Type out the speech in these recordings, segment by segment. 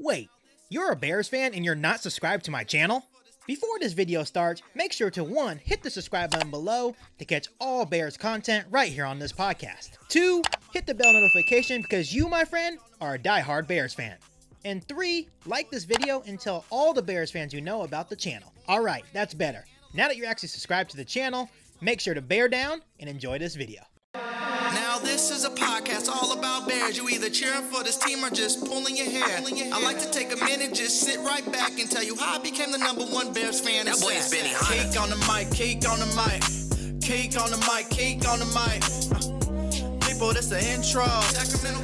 Wait, you're a Bears fan and you're not subscribed to my channel? Before this video starts, make sure to 1. Hit the subscribe button below to catch all Bears content right here on this podcast. 2. Hit the bell notification because you, my friend, are a diehard Bears fan. And 3. Like this video and tell all the Bears fans you know about the channel. Alright, that's better. Now that you're actually subscribed to the channel, make sure to bear down and enjoy this video. Now this is a podcast all about Bears. You either cheering for this team or just pulling your hair. I like to take a minute, just sit right back and tell you how I became the #1 Bears fan. That boy is Benny Hunter. Cake on the mic, cake on the mic, cake on the mic, cake on the mic. People, this the intro.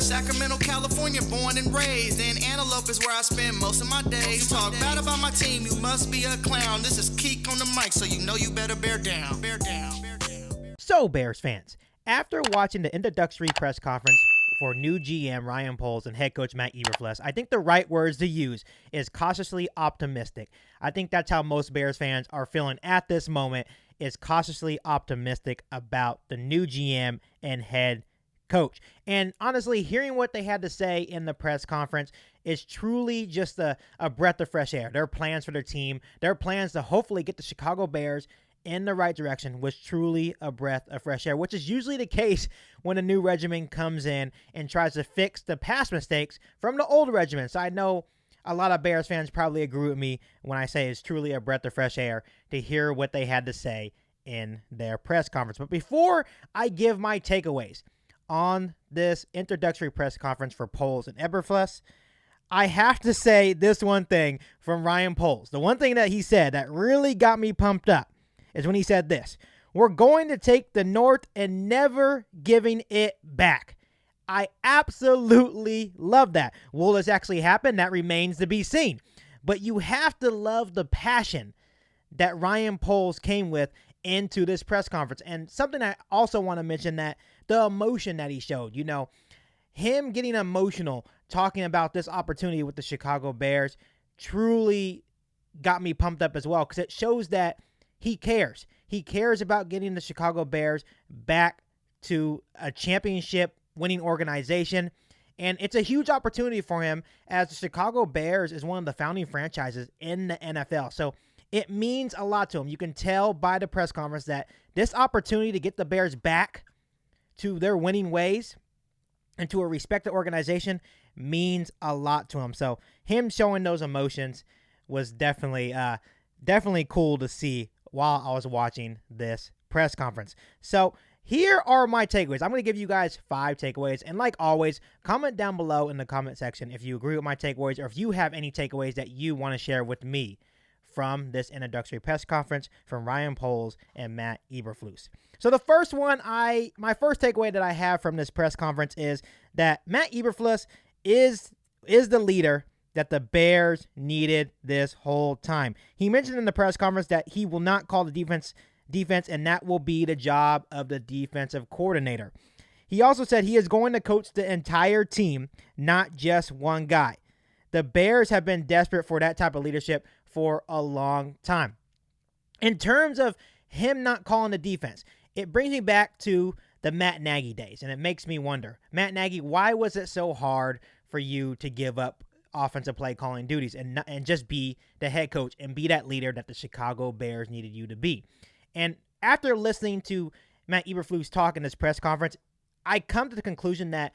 Sacramento, California, born and raised. And Antelope is where I spend most of my days. You talk bad about my team, you must be a clown. This is Keek on the mic, so you know you better bear down. Bear down, bear down. So, Bears fans, after watching the introductory press conference for new GM Ryan Poles and head coach Matt Eberflus, I think the right words to use is cautiously optimistic. I think that's how most Bears fans are feeling at this moment, is cautiously optimistic about the new GM and head coach. And honestly, hearing what they had to say in the press conference is truly just a breath of fresh air. Their plans for their team, their plans to hopefully get the Chicago Bears in the right direction was truly a breath of fresh air, which is usually the case when a new regimen comes in and tries to fix the past mistakes from the old regimen. So I know a lot of Bears fans probably agree with me when I say it's truly a breath of fresh air to hear what they had to say in their press conference. But before I give my takeaways on this introductory press conference for Poles and Eberflus, I have to say this one thing from Ryan Poles. The one thing that he said that really got me pumped up is when he said this: "We're going to take the North and never giving it back." I absolutely love that. Will this actually happen? That remains to be seen. But you have to love the passion that Ryan Poles came with into this press conference. And something I also want to mention, that the emotion that he showed, you know, him getting emotional talking about this opportunity with the Chicago Bears truly got me pumped up as well, because it shows that he cares. He cares about getting the Chicago Bears back to a championship winning organization. And it's a huge opportunity for him, as the Chicago Bears is one of the founding franchises in the NFL. So it means a lot to him. You can tell by the press conference that this opportunity to get the Bears back to their winning ways and to a respected organization means a lot to him. So him showing those emotions was definitely cool to see while I was watching this press conference. So here are my takeaways. I'm going to give you guys 5 takeaways. And like always, comment down below in the comment section if you agree with my takeaways, or if you have any takeaways that you want to share with me from this introductory press conference from Ryan Poles and Matt Eberflus. So the first one, my first takeaway that I have from this press conference is that Matt Eberflus is the leader that the Bears needed this whole time. He mentioned in the press conference that he will not call the defense, and that will be the job of the defensive coordinator. He also said he is going to coach the entire team, not just one guy. The Bears have been desperate for that type of leadership for a long time. In terms of him not calling the defense, it brings me back to the Matt Nagy days, and it makes me wonder, Matt Nagy, why was it so hard for you to give up offensive play calling duties and just be the head coach and be that leader that the Chicago Bears needed you to be? And after listening to Matt Eberflus talk in this press conference, I come to the conclusion that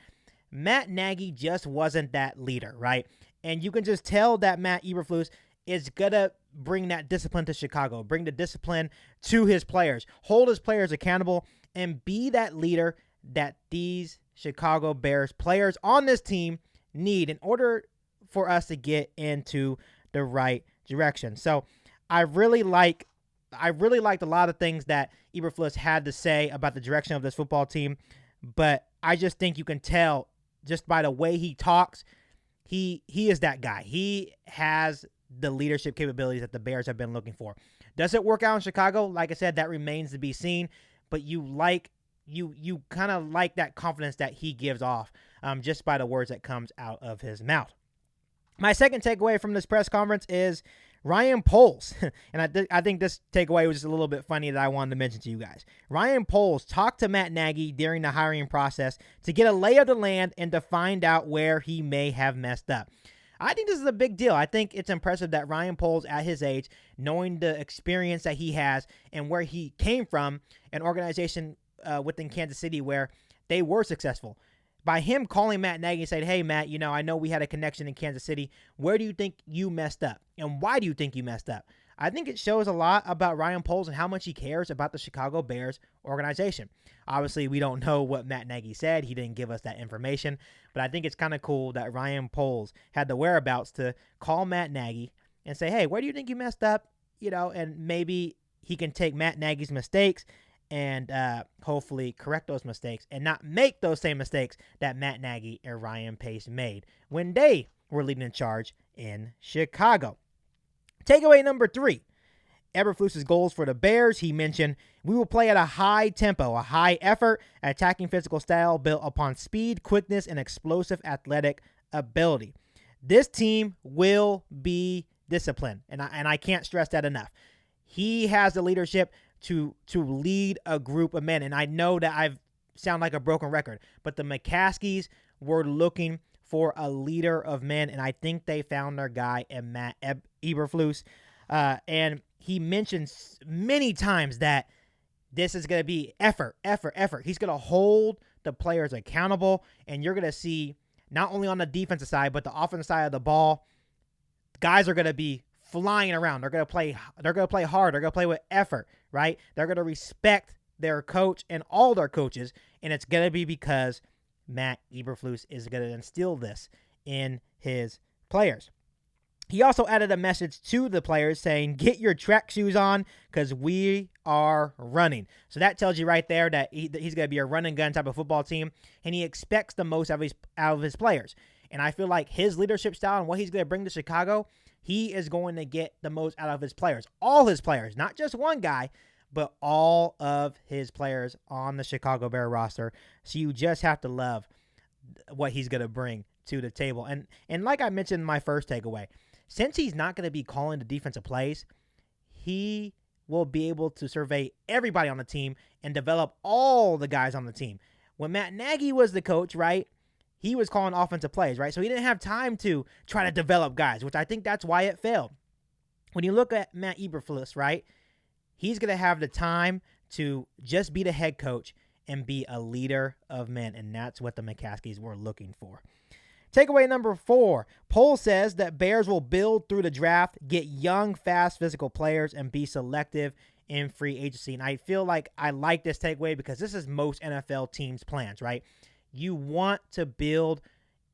Matt Nagy just wasn't that leader, right? And you can just tell that Matt Eberflus is going to bring that discipline to Chicago, bring the discipline to his players, hold his players accountable, and be that leader that these Chicago Bears players on this team need in order for us to get into the right direction. So I really liked a lot of things that Eberflus had to say about the direction of this football team, but I just think you can tell just by the way he talks, he is that guy. He has the leadership capabilities that the Bears have been looking for. Does it work out in Chicago? Like I said, that remains to be seen, but you kind of like that confidence that he gives off just by the words that comes out of his mouth. My second takeaway from this press conference is Ryan Poles, and I think this takeaway was just a little bit funny that I wanted to mention to you guys. Ryan Poles talked to Matt Nagy during the hiring process to get a lay of the land and to find out where he may have messed up. I think this is a big deal. I think it's impressive that Ryan Poles, at his age, knowing the experience that he has and where he came from, an organization within Kansas City where they were successful. By him calling Matt Nagy and saying, hey, Matt, I know we had a connection in Kansas City. Where do you think you messed up? And why do you think you messed up? I think it shows a lot about Ryan Poles and how much he cares about the Chicago Bears organization. Obviously, we don't know what Matt Nagy said. He didn't give us that information. But I think it's kind of cool that Ryan Poles had the whereabouts to call Matt Nagy and say, hey, where do you think you messed up? And maybe he can take Matt Nagy's mistakes and hopefully correct those mistakes and not make those same mistakes that Matt Nagy and Ryan Pace made when they were leading in charge in Chicago. Takeaway number 3, Eberflus's goals for the Bears. He mentioned, we will play at a high tempo, a high effort, attacking physical style built upon speed, quickness, and explosive athletic ability. This team will be disciplined, and I can't stress that enough. He has the leadership to lead a group of men, and I know that I sound like a broken record, but the McCaskies were looking for a leader of men, and I think they found their guy in Matt Eberflus. And he mentions many times that this is going to be effort. He's going to hold the players accountable, and you're going to see not only on the defensive side, but the offensive side of the ball, guys are going to be flying around. They're going to play hard. They're going to play with effort, right? They're going to respect their coach and all their coaches, and it's going to be because Matt Eberflus is going to instill this in his players. He also added a message to the players saying, get your track shoes on because we are running. So that tells you right there that he's going to be a run and gun type of football team, and he expects the most out of his players. And I feel like his leadership style and what he's going to bring to Chicago, he is going to get the most out of his players. All his players, not just one guy, but all of his players on the Chicago Bear roster. So you just have to love what he's going to bring to the table. And like I mentioned in my first takeaway, since he's not going to be calling the defensive plays, he will be able to survey everybody on the team and develop all the guys on the team. When Matt Nagy was the coach, right, he was calling offensive plays, right? So he didn't have time to try to develop guys, which I think that's why it failed. When you look at Matt Eberflus, right, he's going to have the time to just be the head coach and be a leader of men, and that's what the McCaskies were looking for. Takeaway number 4, Poles says that Bears will build through the draft, get young, fast, physical players, and be selective in free agency. And I feel like I like this takeaway because this is most NFL teams' plans, right? You want to build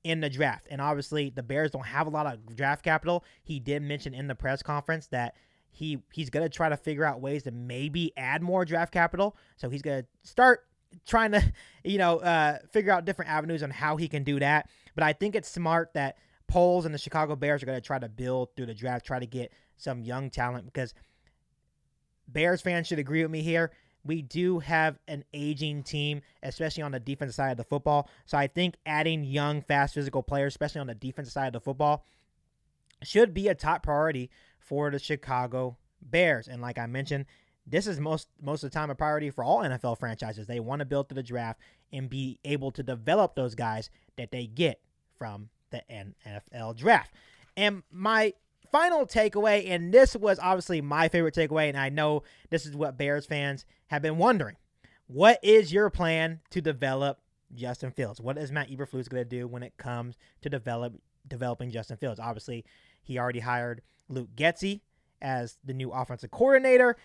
in the draft, and obviously the Bears don't have a lot of draft capital. He did mention in the press conference that he's going to try to figure out ways to maybe add more draft capital. So he's going to start trying to, figure out different avenues on how he can do that. But I think it's smart that Poles and the Chicago Bears are going to try to build through the draft, try to get some young talent, because Bears fans should agree with me here. We do have an aging team, especially on the defensive side of the football. So I think adding young, fast, physical players, especially on the defensive side of the football, should be a top priority for the Chicago Bears. And like I mentioned, this is most of the time a priority for all NFL franchises. They want to build through the draft and be able to develop those guys that they get from the NFL draft. And my final takeaway, and this was obviously my favorite takeaway, and I know this is what Bears fans have been wondering. What is your plan to develop Justin Fields? What is Matt Eberflus going to do when it comes to developing Justin Fields? Obviously, he already hired Luke Getsy as the new offensive coordinator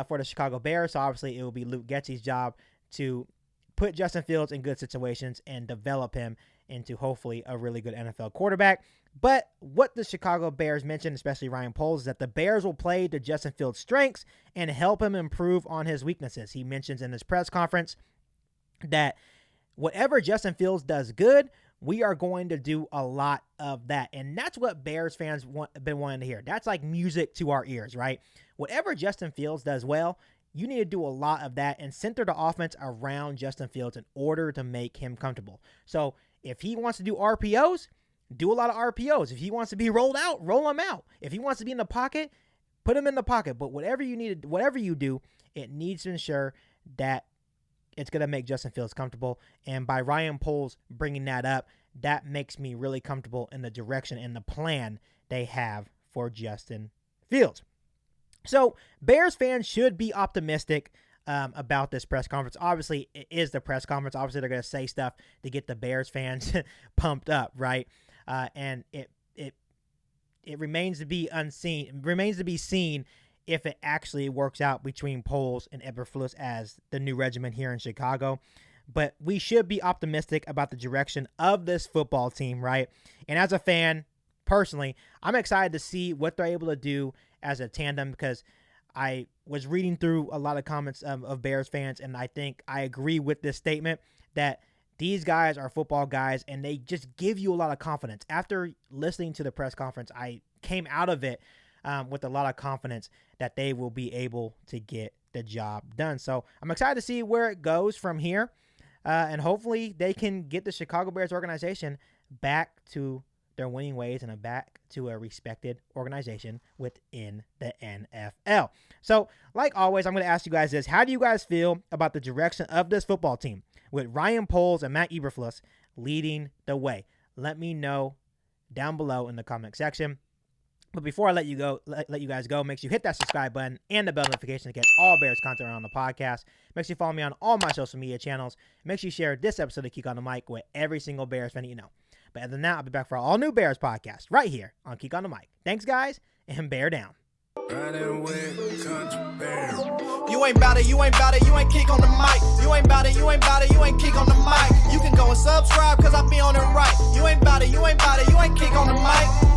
for the Chicago Bears. So obviously, it will be Luke Getsy's job to put Justin Fields in good situations and develop him into hopefully a really good NFL quarterback. But what the Chicago Bears mentioned, especially Ryan Poles, is that the Bears will play to Justin Fields' strengths and help him improve on his weaknesses. He mentions in his press conference that whatever Justin Fields does good, we are going to do a lot of that. And that's what Bears fans have been wanting to hear. That's like music to our ears, right? Whatever Justin Fields does well, you need to do a lot of that and center the offense around Justin Fields in order to make him comfortable. So if he wants to do RPOs, do a lot of RPOs. If he wants to be rolled out, roll him out. If he wants to be in the pocket, put him in the pocket. But whatever you do, it needs to ensure that it's going to make Justin Fields comfortable. And by Ryan Poles bringing that up, that makes me really comfortable in the direction and the plan they have for Justin Fields. So Bears fans should be optimistic about this press conference. Obviously, it is the press conference. Obviously, they're going to say stuff to get the Bears fans pumped up, right? And it remains to be unseen. It remains to be seen if it actually works out between Poles and Eberflus as the new regiment here in Chicago. But we should be optimistic about the direction of this football team, right? And as a fan, personally, I'm excited to see what they're able to do as a tandem, because I was reading through a lot of comments of Bears fans, and I think I agree with this statement that these guys are football guys, and they just give you a lot of confidence. After listening to the press conference, I came out of it with a lot of confidence that they will be able to get the job done. So I'm excited to see where it goes from here, and hopefully they can get the Chicago Bears organization back to their winning ways and back to a respected organization within the NFL. So, like always, I'm going to ask you guys this. How do you guys feel about the direction of this football team with Ryan Poles and Matt Eberflus leading the way? Let me know down below in the comment section. But before I let you guys go, make sure you hit that subscribe button and the bell notification to get all Bears content around the podcast. Make sure you follow me on all my social media channels. Make sure you share this episode of Kick on the Mic with every single Bears fan you know. But other than that, I'll be back for all new Bears podcast right here on Kick on the Mic. Thanks, guys, and bear down. Riding with country bear. You ain't bout it, you ain't bout it, you ain't kick on the mic. You ain't bout it, you ain't bout it, you ain't kick on the mic. You can go and subscribe, cause I be on it right. You ain't bout it, you ain't bout it, you ain't kick on the mic.